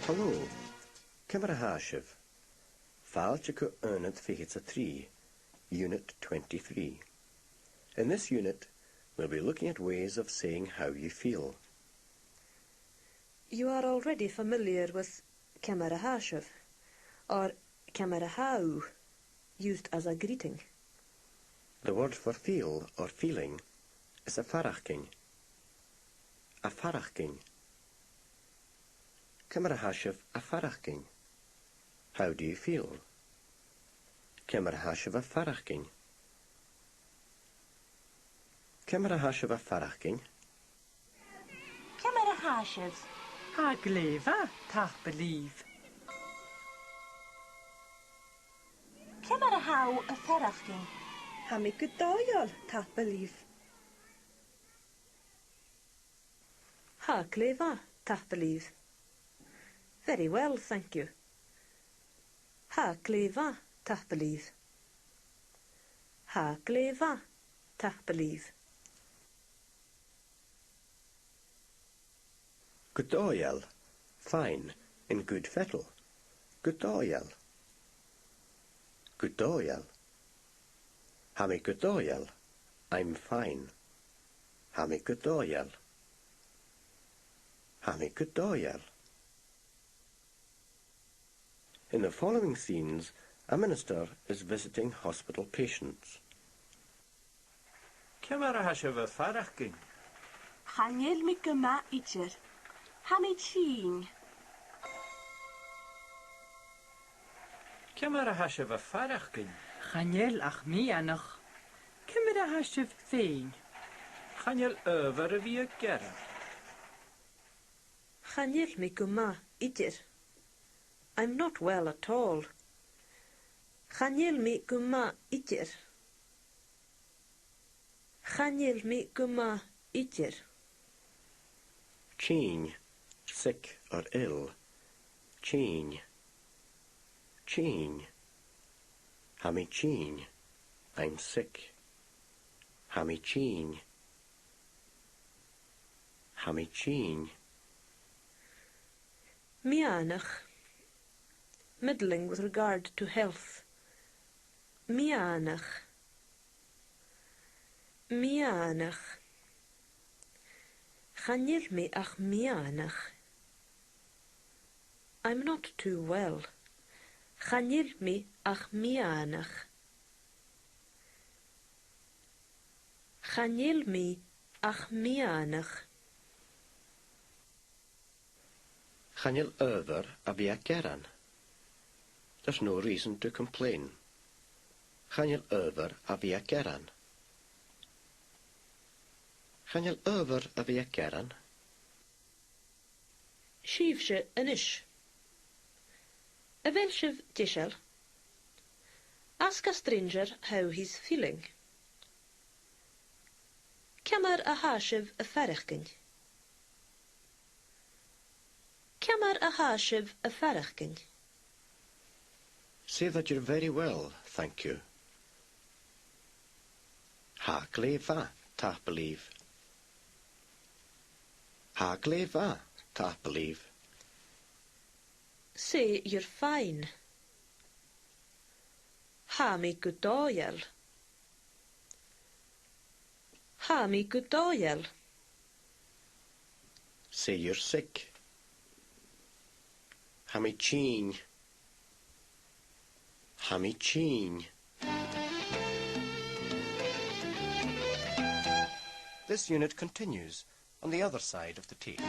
Hello, Cymra Hashiv, Falchico Ernad Fihitsa 3, Unit 23. In this unit, we'll be looking at ways of saying how you feel. You are already familiar with Cymra Hashiv, or Cymra How, used as a greeting. The word for feel or feeling is a farachking. A farachking. Cymra Hashiv a farachking. How do you feel? Cymra Hashiv a farachking. Cymra Hashiv a farachking. Cymra Hashiv. Ha glefa, tach believe. Cymra How a ferachking. Ha mi gydoliol, ta believe. Ha cleva, ta believe. Very well, thank you. Ha cleva, ta believe. Ha cleva, ta believe. Gwydoiel, fine, in good fettle. Gwydoiel. Gwydoiel. Hami gwydoiel, I'm fine. Hami gwydoiel. Hami gwydoiel. In the following scenes, a minister is visiting hospital patients. Cymra Hashiv a farachking. Chanel mi gyma ityr. Hami ching. Cymra Hashiv a farachking. Chanel ach mi anach. Cymra Hashiv fein. Chanel over a via gerra. Chanil mi guma idir. I'm not well at all. Chanil mi guma idir. Chanil mi guma idir. Cheen, sick or ill. Cheen. Cheen. Hami cheen, I'm sick. Hami cheen. Hami cheen. Mianach. Middling with regard to health. Mianach. Mianach. Chanil mi ach mianach. I'm not too well. Chanil mi ach mianach. Chanil mi ach mianach. Chanil over a via geran. There's no reason to complain. Chanil over a via geran. Chanil over a via geran. Shivshe anish. A Welshiv dishel. Ask a stranger how he's feeling. Cymar a Hashiv a farachkin. Cymar a Hashiv a farachkin. Say that you're very well, thank you. Ha gleva, ta believe. Ha gleva, ta believe. Say you're fine. Ha mi gwydoiel. Ha mi gwydoiel. Say you're sick. Hami cheen. Hami cheen. This unit continues on the other side of the tape.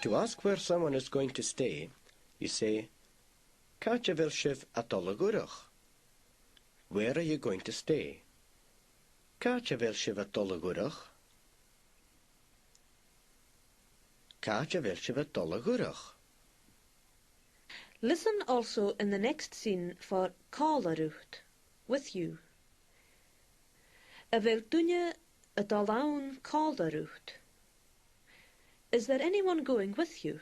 To ask where someone is going to stay, you say, Kacha Vilshiv atolagurach. Where are you going to stay? Kacha Vilshiv atolagurach. Kacha Vilshiv atolagurach. Listen also in the next scene for Callarut, with you. A Veltunje a Dalaun Callarut. Is there anyone going with you?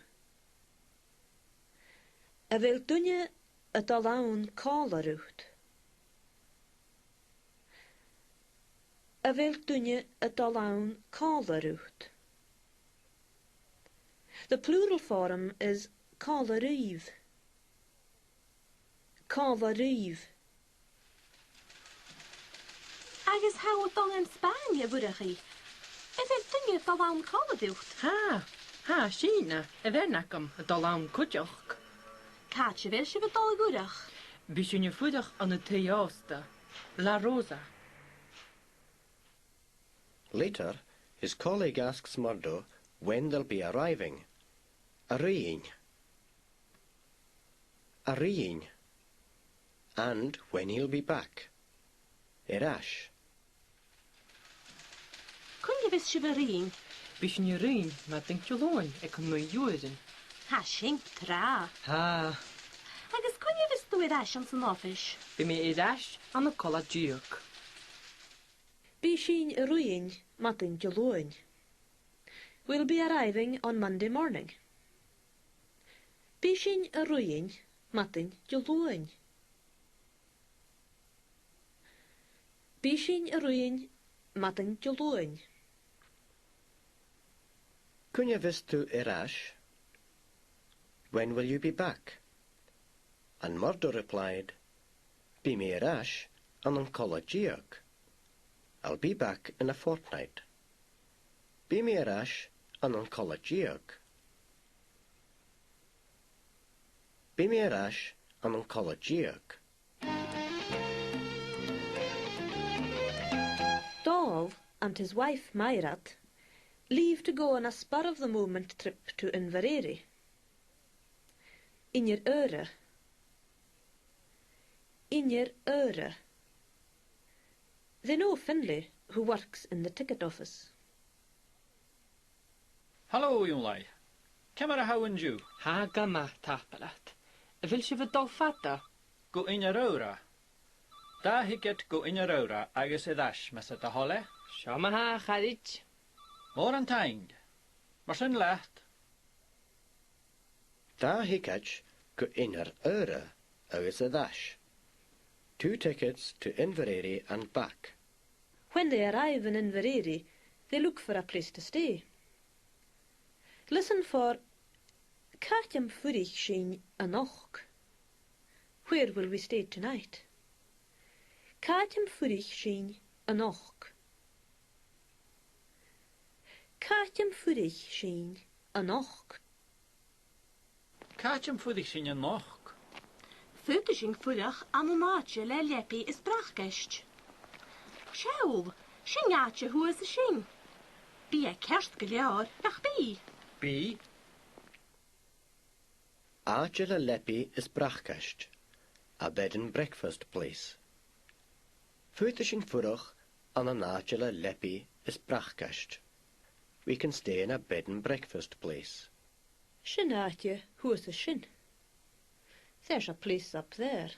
A Veltunje a Dalaun Callarut. A Veltunje a Dalaun Callarut. The plural form is cálaríomh. Cálaríomh. Agus how dong in Spania burachi. Is it thing if the lamb coladucht? Ha, sína, a bhernacham a dalám cudioch. Catch vil she with all goodach. Bishun je voedach aan de theosta, La Rosa. Later, his colleague asks Murdo when they'll be arriving. Arriing. Arriing. And when he'll be back. Erash. Kun je vis shiverin? Bishun je rein, maar denk je loon, ik kan me juiden. Ha shink tra. Ha, Agus kun je vis do it ash on some offish? bij me edash aan de colla duke. Bí sin a ruin matin jaloin. We'll be arriving on Monday morning. Bí sin a ruin matin jaloin. Bí sin a ruin matin jaloin. Kun je vis to Erash? When will you be back? And Murdo replied, Be me Erash an Collegiac. I'll be back in a fortnight. Be me Erash an Collegiac. Be me Erash an Collegiac. Dov and his wife Myrat leave to go on a spur-of-the-moment trip to Inverary. In your ure. In your ure. They know Finlay, who works in the ticket office. Hallo, jonglui. Camera how and you? Ha gamma tapelat. Wil je wat dolfata? Go in your aura. Da hicket go in your aura, agus edash, mesa da holle. Shama ha charit. More an tang. Maar sin lecht. Da hikach go inner ure agus a dash. 2 tickets to Inverary and back. When they arrive in Inverary, they look for a place to stay. Listen for Cartiam Furich Shin Anoch. Where will we stay tonight? Cartiam Furich Shin Anoch. Cartiam Furich Shin Anoch. Kaatjem voor die sin je nog. Futishing furach am maatje le lepi is brachgest. Shaul, shingatje hoe is a shing? Be a kerst geleor, nach be. Bi, Angela Leppi is brachkast, a bed and breakfast place. Fuitishing furach an an Angela Leppi is brachkast. We can stay in a bed and breakfast place. Shin atje, who is a shin? There's a place up there.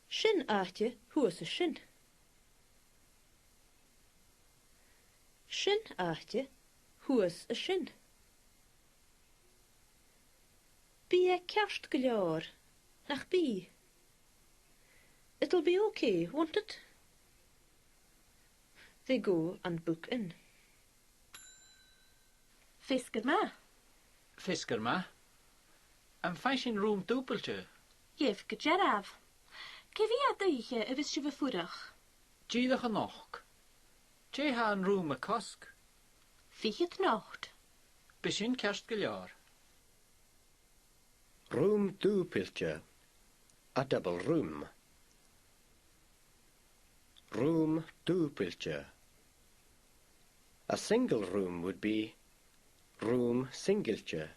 Shin atje, who is a shin? Shin atje, who is a shin? Be a kerst geleor, nach be. It'll be okay, won't it? They go and book in. Fisker ma. fisker ma. En fashion room toepeltje. Jef gejerav. Kevia deiche a vis shiva furach. Tjidige nog. Tje ha een room a kosk. Fichet nocht. Begin kerstgeljaar. Room 2 piltje, a double room. Room 2 piltje. A single room would be room singeltje.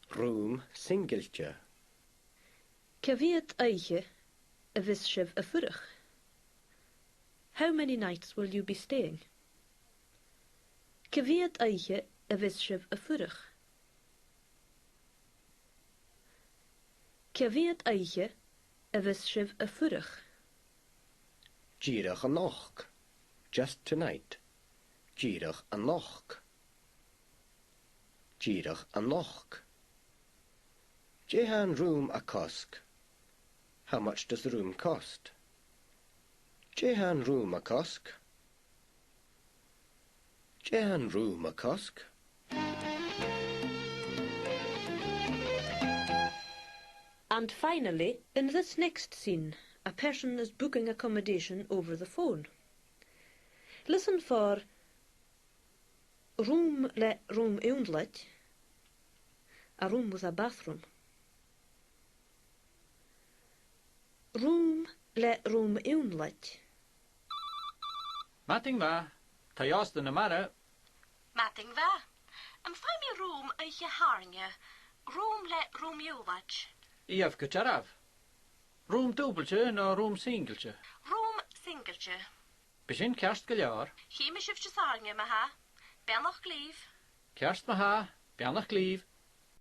Room singeltje. Caveat eiche a vis shiv a furach. How many nights will you be staying? Caveat eiche a vis shiv a furach. Caveat eiche a vis shiv a furach. Gierach a noch. Just tonight. Gierach a noch. Gierach a noch. Jehan room a kosk. How much does the room cost? Jehan room a kosk. Jehan room a kosk. And finally, in this next scene, a person is booking accommodation over the phone. Listen for room le room eundlet, a room with a bathroom. Room le room eundlet. Matting va, ta jast in amara, Matting va. Find me room eich haringe. Room le room eulach. iaf kucharav. Room dubbeltje no room singeltje. Room singeltje. Begin kerst geljar, Chemisch heeft je saringe, ma ha. Ben nog lief. kerst ma ha, bianach lief.